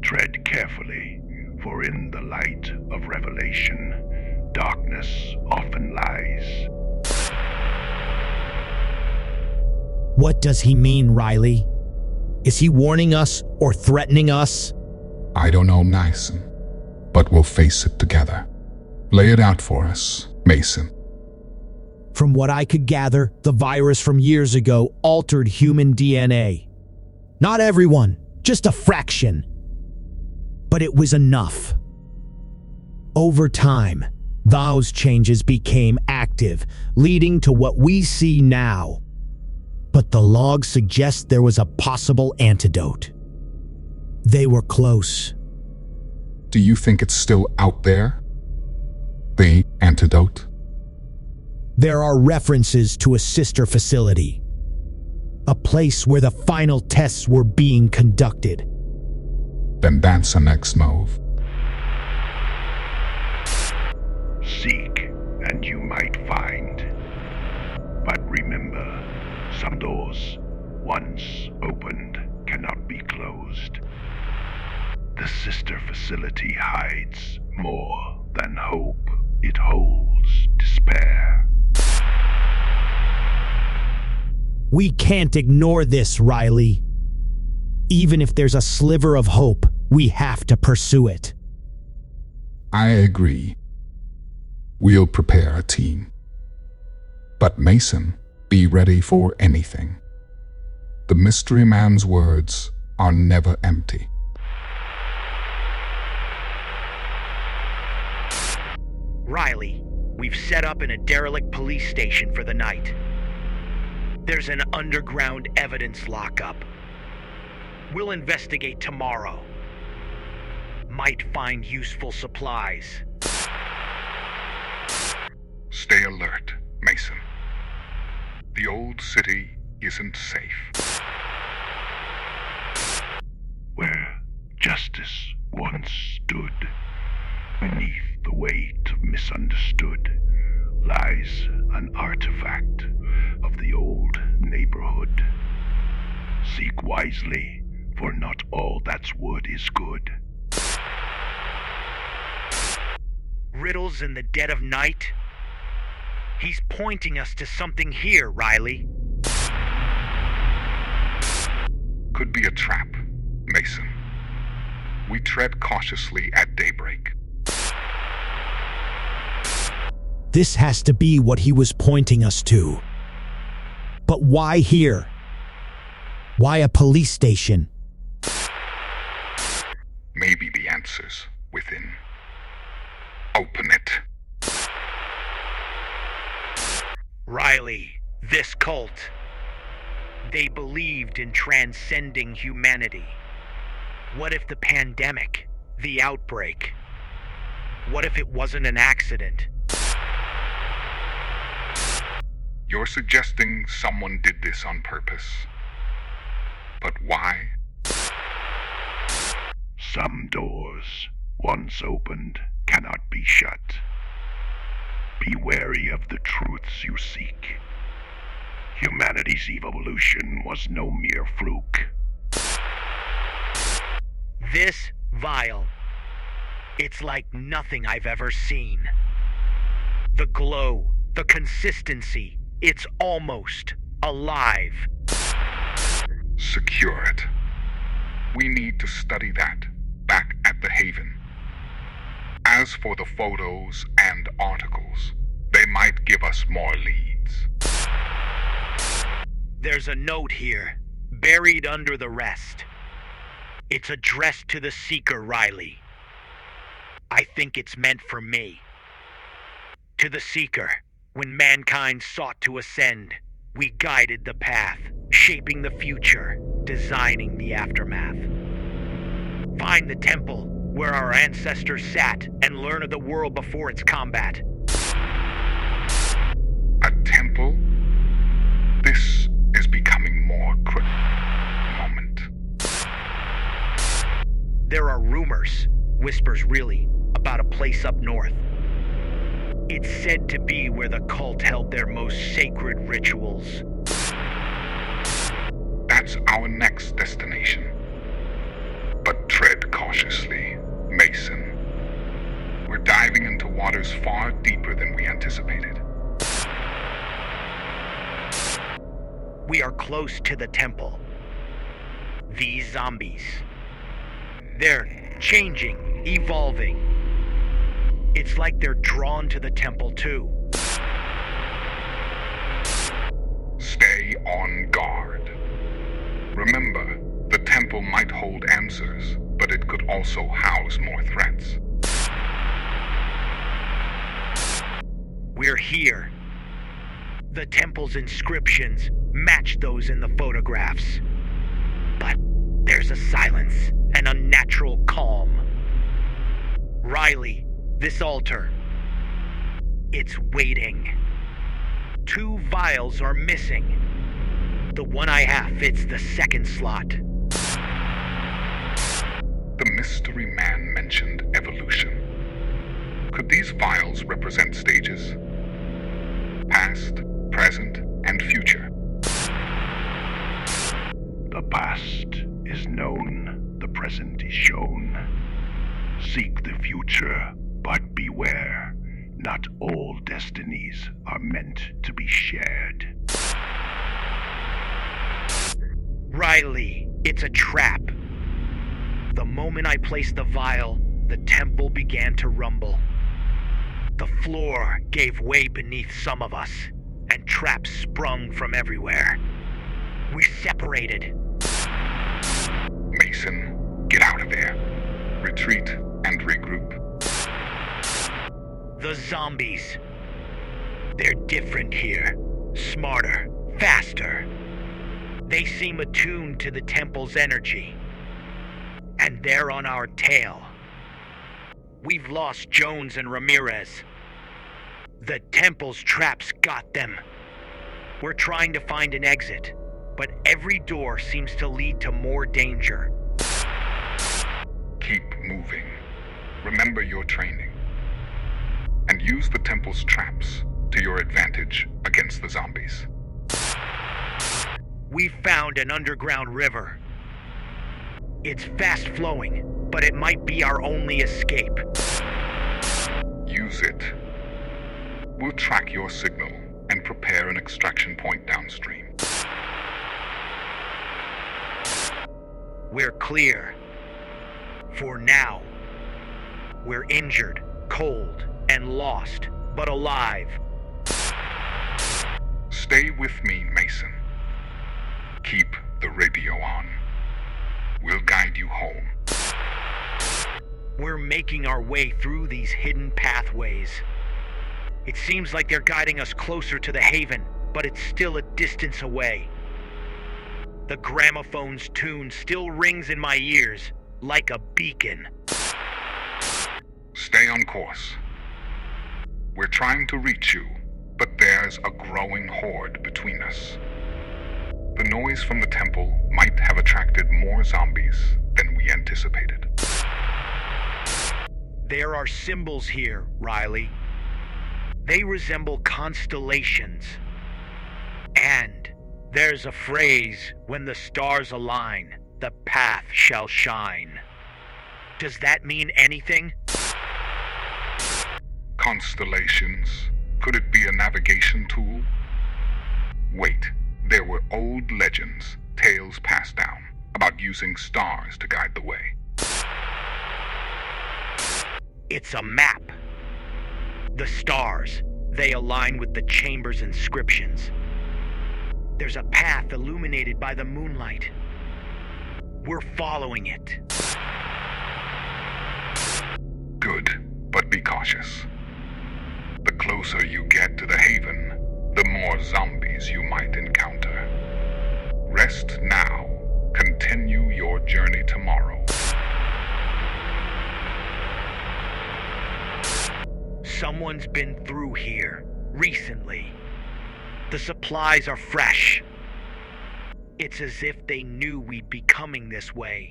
Tread carefully, for in the light of revelation, darkness often lies.
What does he mean, Riley? Is he warning us or threatening us?
I don't know, Mason, but we'll face it together. Lay it out for us, Mason.
From what I could gather, the virus from years ago altered human DNA. Not everyone, just a fraction. But it was enough. Over time, those changes became active, leading to what we see now. But the logs suggest there was a possible antidote. They were close.
Do you think it's still out there? The antidote?
There are references to a sister facility. A place where the final tests were being conducted.
Then that's our next move.
Seek, and you might find. But remember, some doors, once opened, cannot be closed. The sister facility hides more than hope. It holds despair.
We can't ignore this, Riley. Even if there's a sliver of hope, we have to pursue it.
I agree. We'll prepare a team. But Mason, be ready for anything. The mystery man's words are never empty.
Riley, we've set up in a derelict police station for the night. There's an underground evidence lockup. We'll investigate tomorrow. Might find useful supplies.
Stay alert, Mason. The old city isn't safe.
Where justice once stood, beneath the weight of misunderstood, lies an artifact of the old neighborhood. Seek wisely, for not all that's wood is good.
Riddles in the dead of night? He's pointing us to something here, Riley.
Could be a trap, Mason. We tread cautiously at daybreak.
This has to be what he was pointing us to. But why here? Why a police station?
Maybe the answer's within. Open it.
Riley, this cult. They believed in transcending humanity. What if the pandemic, the outbreak, what if it wasn't an accident?
You're suggesting someone did this on purpose. But why?
Some doors, once opened, cannot be shut. Be wary of the truths you seek. Humanity's evolution was no mere fluke.
This vial, it's like nothing I've ever seen. The glow, the consistency, it's almost alive.
Secure it. We need to study that back at the Haven. As for the photos and articles, they might give us more leads.
There's a note here, buried under the rest. It's addressed to the Seeker, Riley. I think it's meant for me. To the Seeker, when mankind sought to ascend, we guided the path, shaping the future, designing the aftermath. Find the temple where our ancestors sat and learn of the world before its combat.
A temple? This is becoming more moment.
There are rumors, whispers really, about a place up north. It's said to be where the cult held their most sacred rituals.
That's our next destination. But tread cautiously, Mason. We're diving into waters far deeper than we anticipated.
We are close to the temple. These zombies. They're changing, evolving. It's like they're drawn to the temple too.
Stay on guard. Remember, the temple might hold answers, but it could also house more threats.
We're here. The temple's inscriptions match those in the photographs. But there's a silence, an unnatural calm. Riley, this altar, it's waiting. 2 vials are missing. The one I have fits the second slot.
The mystery man mentioned evolution. Could these vials represent stages? Past, present, and future.
The past is known, the present is shown. Seek the future, but beware. Not all destinies are meant to be shared.
Riley, it's a trap. The moment I placed the vial, the temple began to rumble. The floor gave way beneath some of us, and traps sprung from everywhere. We separated.
Mason, get out of there. Retreat and regroup.
The zombies. They're different here. Smarter, faster. They seem attuned to the temple's energy. And they're on our tail. We've lost Jones and Ramirez. The temple's traps got them. We're trying to find an exit, but every door seems to lead to more danger.
Keep moving. Remember your training. And use the temple's traps to your advantage against the zombies.
We found an underground river. It's fast flowing, but it might be our only escape.
Use it. We'll track your signal and prepare an extraction point downstream.
We're clear. For now. We're injured, cold, and lost, but alive.
Stay with me, Mason. Keep the radio on. We'll guide you home.
We're making our way through these hidden pathways. It seems like they're guiding us closer to the haven, but it's still a distance away. The gramophone's tune still rings in my ears, like a beacon.
Stay on course. We're trying to reach you, but there's a growing horde between us. The noise from the temple might have attracted more zombies than we anticipated.
There are symbols here, Riley. They resemble constellations. And there's a phrase, when the stars align, the path shall shine. Does that mean anything?
Constellations? Could it be a navigation tool? Wait, there were old legends, tales passed down, about using stars to guide the way.
It's a map. The stars, they align with the chamber's inscriptions. There's a path illuminated by the moonlight. We're following it.
Good, but be cautious. The closer you get to the haven, the more zombies you might encounter. Rest now. Continue your journey tomorrow.
Someone's been through here recently. The supplies are fresh. It's as if they knew we'd be coming this way.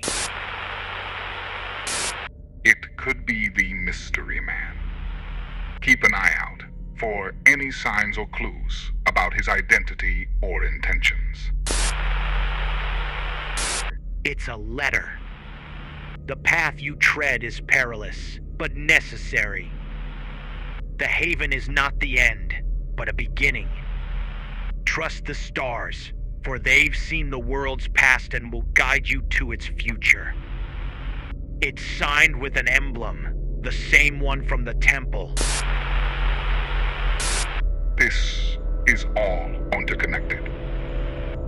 It could be the mystery man. Keep an eye out for any signs or clues about his identity or intentions.
It's a letter. The path you tread is perilous, but necessary. The haven is not the end, but a beginning. Trust the stars, For they've seen the world's past and will guide you to its future. It's signed with an emblem, the same one from the temple.
This is all interconnected.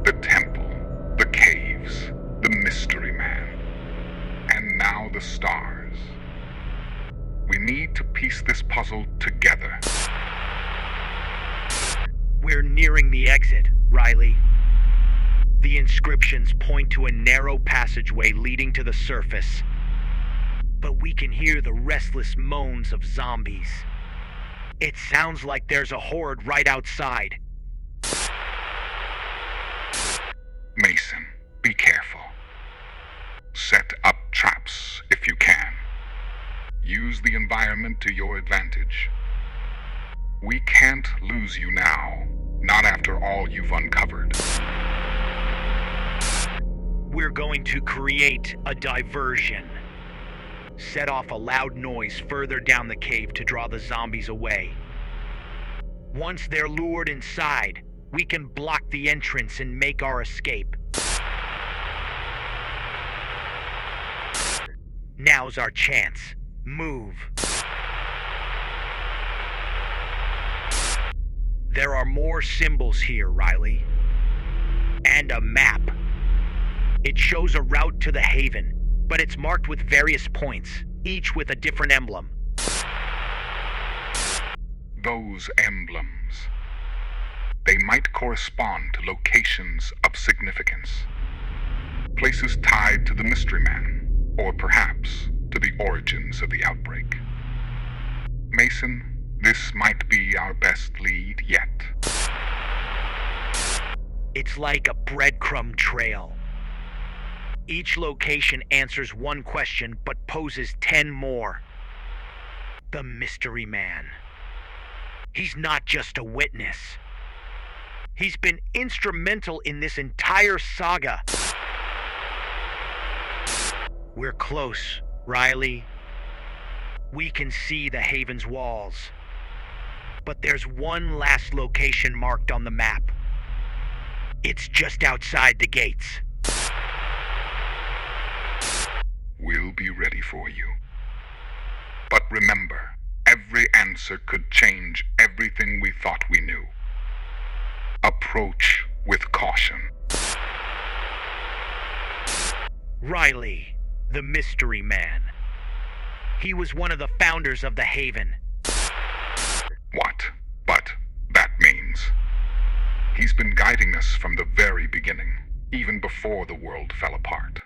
The temple, the caves, the mystery man, and now the stars. We need to piece this puzzle together.
We're nearing the exit, Riley. The inscriptions point to a narrow passageway leading to the surface. But we can hear the restless moans of zombies. It sounds like there's a horde right outside.
Mason, be careful. Set up traps if you can. Use the environment to your advantage. We can't lose you now, not after all you've uncovered.
We're going to create a diversion. Set off a loud noise further down the cave to draw the zombies away. Once they're lured inside, we can block the entrance and make our escape. Now's our chance. Move. There are more symbols here, Riley. And a map. It shows a route to the Haven, but it's marked with various points, each with a different emblem.
Those emblems. They might correspond to locations of significance. Places tied to the Mystery Man, or perhaps to the origins of the outbreak. Mason, this might be our best lead yet.
It's like a breadcrumb trail. Each location answers one question but poses 10 more. The Mystery Man. He's not just a witness. He's been instrumental in this entire saga. We're close, Riley. We can see the Haven's walls. But there's one last location marked on the map. It's just outside the gates.
We'll be ready for you. But remember, every answer could change everything we thought we knew. Approach with caution.
Riley, the Mystery Man. He was one of the founders of the Haven.
What? But that means he's been guiding us from the very beginning, even before the world fell apart.